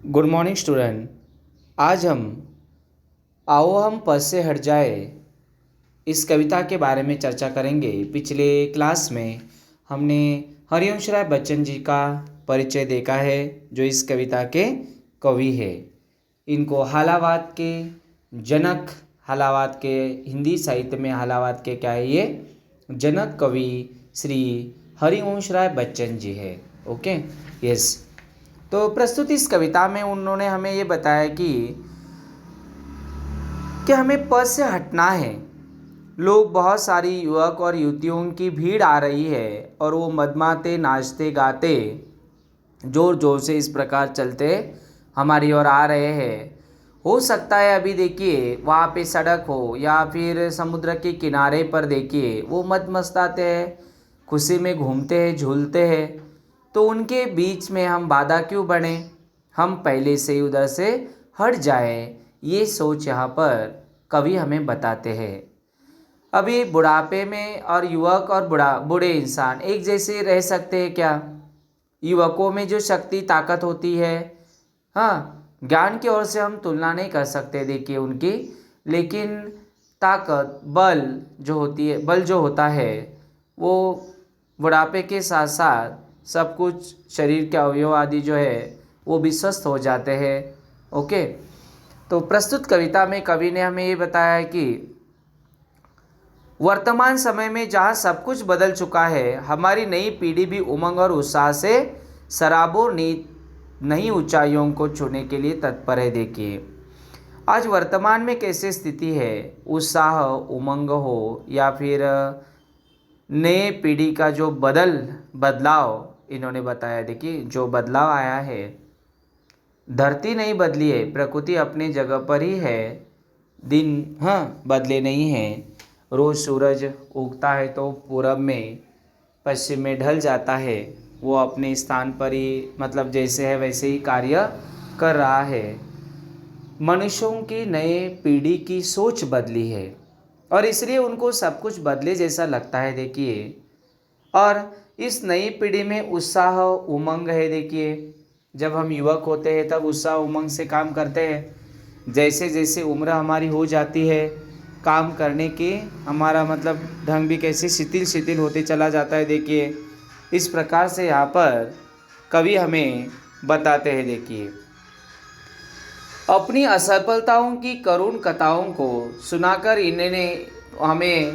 Good morning student. आज हम आओ हम पद से हट जाए इस कविता के बारे में चर्चा करेंगे। पिछले क्लास में हमने हरिवंश राय बच्चन जी का परिचय देखा है, जो इस कविता के कवि है। इनको हालावाद के जनक, हालावाद के हिंदी साहित्य में हालावाद के क्या है, ये जनक कवि श्री हरिवंश राय बच्चन जी है। Okay, yes. तो प्रस्तुत इस कविता में उन्होंने हमें ये बताया कि हमें पद से हटना है। लोग, बहुत सारी युवक और युवतियों की भीड़ आ रही है और वो मदमाते, नाचते गाते, जोर जोर से इस प्रकार चलते हमारी ओर आ रहे हैं। हो सकता है अभी देखिए वहाँ पे सड़क हो या फिर समुद्र के किनारे पर देखिए वो मदमस्ताते हैं, खुशी में घूमते हैं, झूलते हैं। तो उनके बीच में हम बाधा क्यों बने, हम पहले से ही उधर से हट जाएं, ये सोच यहाँ पर कवि हमें बताते हैं। अभी बुढ़ापे में और युवक और बूढ़े इंसान एक जैसे रह सकते हैं क्या? युवकों में जो शक्ति ताकत होती है, हाँ, ज्ञान की ओर से हम तुलना नहीं कर सकते देखिए उनकी, लेकिन ताकत, बल जो होता है वो बुढ़ापे के साथ साथ सब कुछ, शरीर के अवयव आदि जो है वो भी स्वस्थ हो जाते हैं। ओके, तो प्रस्तुत कविता में कवि ने हमें ये बताया कि वर्तमान समय में जहाँ सब कुछ बदल चुका है, हमारी नई पीढ़ी भी उमंग और उत्साह से सराबोर नई ऊंचाइयों को छूने के लिए तत्पर है। देखिए आज वर्तमान में कैसे स्थिति है, उत्साह, उमंग हो या फिर नए पीढ़ी का जो बदलाव इन्होंने बताया। देखिए जो बदलाव आया है, धरती नहीं बदली है, प्रकृति अपने जगह पर ही है, दिन बदले नहीं हैं। रोज़ सूरज उगता है तो पूरब में, पश्चिम में ढल जाता है, वो अपने स्थान पर ही, मतलब जैसे है वैसे ही कार्य कर रहा है। मनुष्यों की नए पीढ़ी की सोच बदली है और इसलिए उनको सब कुछ बदले जैसा लगता है। देखिए, और इस नई पीढ़ी में उत्साह, उमंग है। देखिए जब हम युवक होते हैं तब उत्साह उमंग से काम करते हैं। जैसे जैसे उम्र हमारी हो जाती है, काम करने की हमारा मतलब ढंग भी कैसे शिथिल होते चला जाता है। देखिए इस प्रकार से यहाँ पर कवि हमें बताते हैं। देखिए अपनी असफलताओं की करुण कथाओं को सुनाकर इन्होंने हमें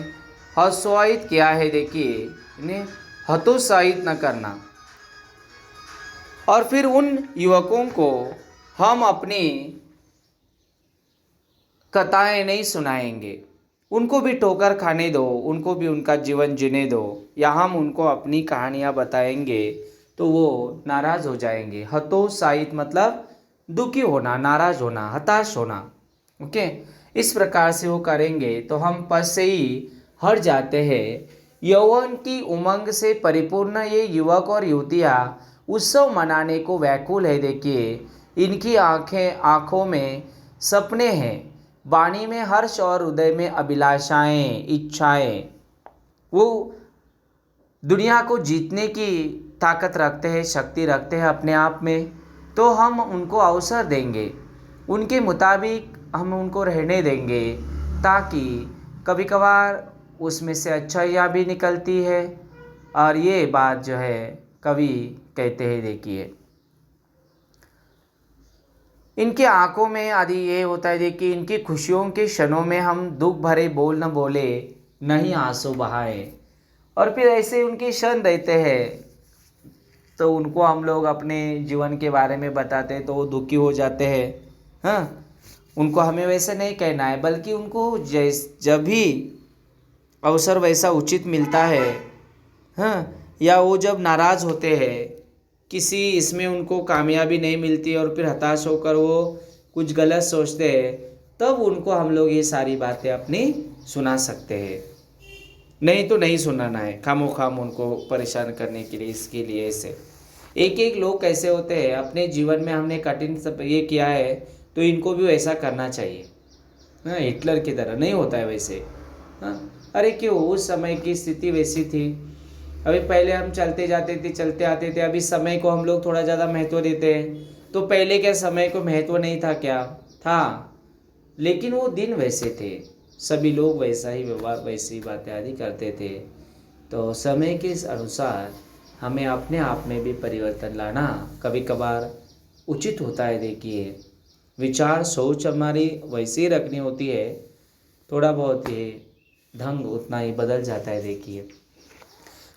हतोत्साहित किया है। देखिए इन्हें हतोत्साहित न करना, और फिर उन युवकों को हम अपनी कथाएं नहीं सुनाएंगे, उनको भी ठोकर खाने दो, उनको भी उनका जीवन जीने दो, या हम उनको अपनी कहानियाँ बताएंगे तो वो नाराज़ हो जाएंगे। हतोत्साहित मतलब दुखी होना, नाराज़ होना, हताश होना। ओके, इस प्रकार से वो करेंगे तो हम पद से ही हट जाते हैं। यौवन की उमंग से परिपूर्ण ये युवक और युवतियाँ उत्सव मनाने को व्याकुल है। देखिए इनकी आँखों में सपने हैं, वाणी में हर्ष और हृदय में अभिलाषाएं, इच्छाएं। वो दुनिया को जीतने की ताकत रखते हैं, शक्ति रखते हैं अपने आप में। तो हम उनको अवसर देंगे, उनके मुताबिक हम उनको रहने देंगे, ताकि कभी कभार उसमें से अच्छाइयाँ भी निकलती है। और ये बात जो है कवि कहते हैं। देखिए इनके आंखों में आदि ये होता है। देखिए इनकी खुशियों के क्षणों में हम दुख भरे बोल न बोले, नहीं आंसू बहाए। और फिर ऐसे उनके क्षण रहते हैं तो उनको हम लोग अपने जीवन के बारे में बताते हैं तो वो दुखी हो जाते हैं। हाँ, उनको हमें वैसे नहीं कहना है, बल्कि उनको जब भी अवसर वैसा उचित मिलता है, हाँ, या वो जब नाराज़ होते हैं, किसी इसमें उनको कामयाबी नहीं मिलती और फिर हताश होकर वो कुछ गलत सोचते हैं, तब उनको हम लोग ये सारी बातें अपनी सुना सकते हैं। नहीं तो नहीं सुनाना है, खामोखाम उनको परेशान करने के लिए, इसके लिए ऐसे एक लोग कैसे होते हैं अपने जीवन में, हमने कठिन सब ये किया है तो इनको भी वैसा करना चाहिए। हाँ, हिटलर की तरह नहीं होता है वैसे। हाँ, अरे क्यों, उस समय की स्थिति वैसी थी। अभी पहले हम चलते जाते थे, चलते आते थे, अभी समय को हम लोग थोड़ा ज़्यादा महत्व देते हैं। तो पहले क्या समय को महत्व नहीं था क्या? था, लेकिन वो दिन वैसे थे, सभी लोग वैसा ही व्यवहार, वैसी ही बातें आदि करते थे। तो समय के अनुसार हमें अपने आप में भी परिवर्तन लाना कभी कभार उचित होता है। देखिए, विचार सोच हमारी वैसे ही रखनी होती है, थोड़ा बहुत ही ढंग उतना ही बदल जाता है। देखिए,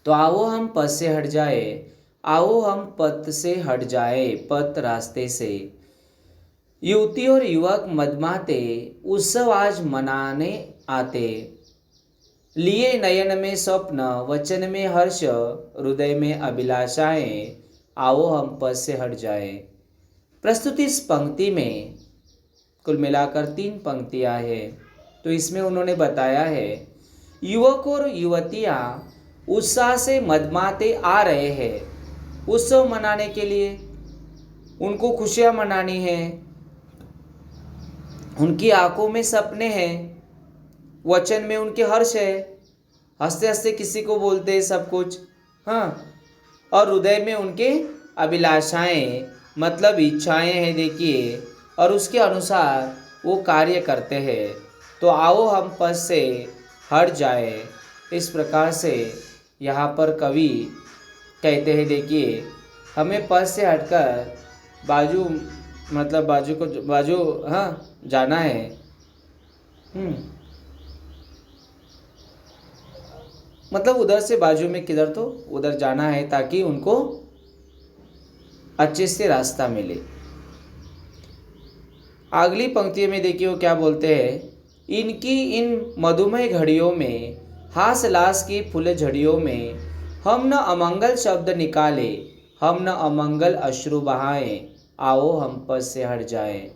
तो आओ हम पथ से हट जाए, आओ हम पथ से हट जाए, पथ रास्ते से। युवती और युवक मदमाते उत्सव आज मनाने आते, लिए नयन में स्वप्न, वचन में हर्ष, हृदय में अभिलाषाएं, आओ हम पथ से हट जाए। प्रस्तुत इस पंक्ति में कुल मिलाकर 3 पंक्तियां हैं। तो इसमें उन्होंने बताया है, युवक और युवतियां उत्साह से मदमाते आ रहे हैं उत्सव मनाने के लिए, उनको खुशियां मनानी है, उनकी आंखों में सपने हैं, वचन में उनके हर्ष है, हंसते हंसते किसी को बोलते हैं सब कुछ, हाँ, और हृदय में उनके अभिलाषाएं मतलब इच्छाएं हैं। देखिए, और उसके अनुसार वो कार्य करते हैं। तो आओ हम पथ से हट जाए, इस प्रकार से यहाँ पर कवि कहते हैं। देखिए, हमें पथ से हटकर बाजू मतलब बाजू हाँ जाना है। मतलब उधर से बाजू में किधर, तो उधर जाना है ताकि उनको अच्छे से रास्ता मिले। अगली पंक्ति में देखिए वो क्या बोलते हैं, इनकी इन मधुमय घड़ियों में, हास लास की फूल झड़ियों में, हम न अमंगल शब्द निकाले, हम न अमंगल अश्रु बहाएं, आओ हम पथ से हट जाएं।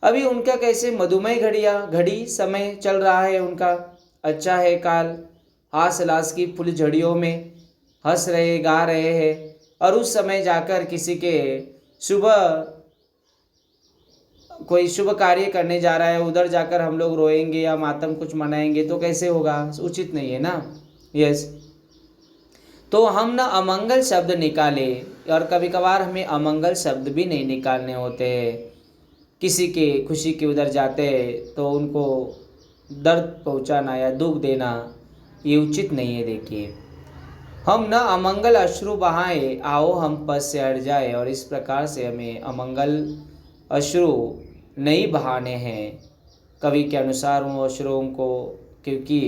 अभी उनका कैसे मधुमय घड़ी समय चल रहा है उनका, अच्छा है काल, हास लास की फूल झड़ियों में हंस रहे गा रहे हैं, और उस समय जाकर किसी के कोई शुभ कार्य करने जा रहा है, उधर जाकर हम लोग रोएंगे या मातम कुछ मनाएंगे तो कैसे होगा, उचित नहीं है ना। यस, तो हम ना अमंगल शब्द निकाले, और कभी कभार हमें अमंगल शब्द भी नहीं निकालने होते हैं। किसी के खुशी के उधर जाते हैं तो उनको दर्द पहुंचाना या दुख देना ये उचित नहीं है। देखिए, हम न अमंगल अश्रु बहाए, आओ हम पथ से हट जाए, और इस प्रकार से हमें अमंगल अश्रु नहीं बहाने हैं कवि के अनुसार उन अश्रुओं को, क्योंकि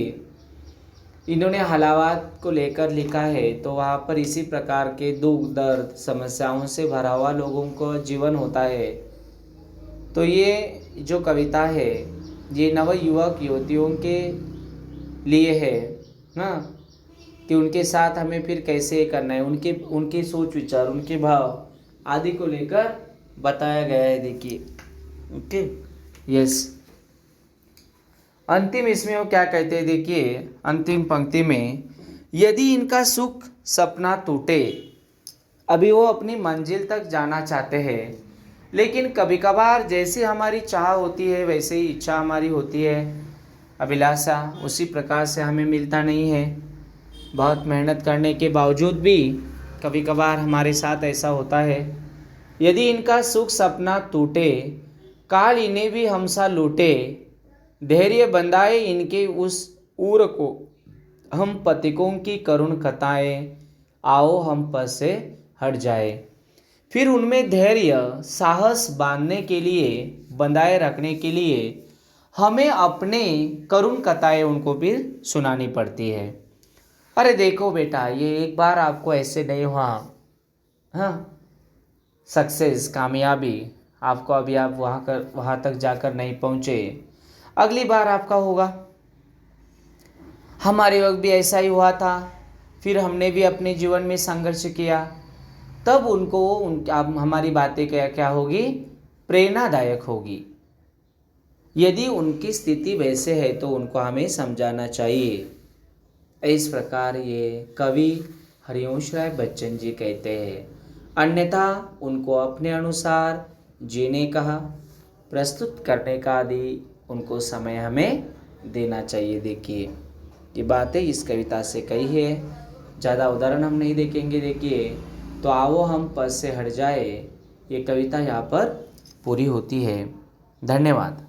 इन्होंने हलावात को लेकर लिखा है। तो वहाँ पर इसी प्रकार के दुख दर्द समस्याओं से भरा हुआ लोगों को जीवन होता है। तो ये जो कविता है ये नव युवक युवतियों के लिए है ना, कि उनके साथ हमें फिर कैसे करना है, उनके सोच विचार, उनके भाव आदि को लेकर बताया गया है। देखिए, ओके, यस। अंतिम इसमें वो क्या कहते हैं, देखिए अंतिम पंक्ति में, यदि इनका सुख सपना टूटे, अभी वो अपनी मंजिल तक जाना चाहते हैं, लेकिन कभी कभार जैसे हमारी चाह होती है वैसे ही इच्छा हमारी होती है, अभिलाषा उसी प्रकार से हमें मिलता नहीं है। बहुत मेहनत करने के बावजूद भी कभी कभार हमारे साथ ऐसा होता है। यदि इनका सुख सपना टूटे, काल इन्हें भी हमसा लूटे, धैर्य बंधाए इनके उस ऊर को, हम पथिकों की करुण कथाएं, आओ हम पथ से हट जाए। फिर उनमें धैर्य साहस बांधने के लिए, बंधाए रखने के लिए हमें अपने करुण कथाएं उनको भी सुनानी पड़ती है। अरे देखो बेटा, ये एक बार आपको ऐसे नहीं हुआ, हाँ, सक्सेस कामयाबी आपको, अभी आप वहाँ तक जाकर नहीं पहुँचे, अगली बार आपका होगा। हमारे वक्त भी ऐसा ही हुआ था, फिर हमने भी अपने जीवन में संघर्ष किया, तब उनको अब हमारी बातें क्या होगी, प्रेरणादायक होगी। यदि उनकी स्थिति वैसे है तो उनको हमें समझाना चाहिए। इस प्रकार ये कवि हरिवंश राय बच्चन जी कहते हैं। अन्यथा उनको अपने अनुसार जीने का, प्रस्तुत करने का आदि उनको समय हमें देना चाहिए। देखिए, ये बातें इस कविता से कही है, ज़्यादा उदाहरण हम नहीं देखेंगे। देखिए, तो आओ हम पथ से हट जाए, ये कविता यहाँ पर पूरी होती है। धन्यवाद।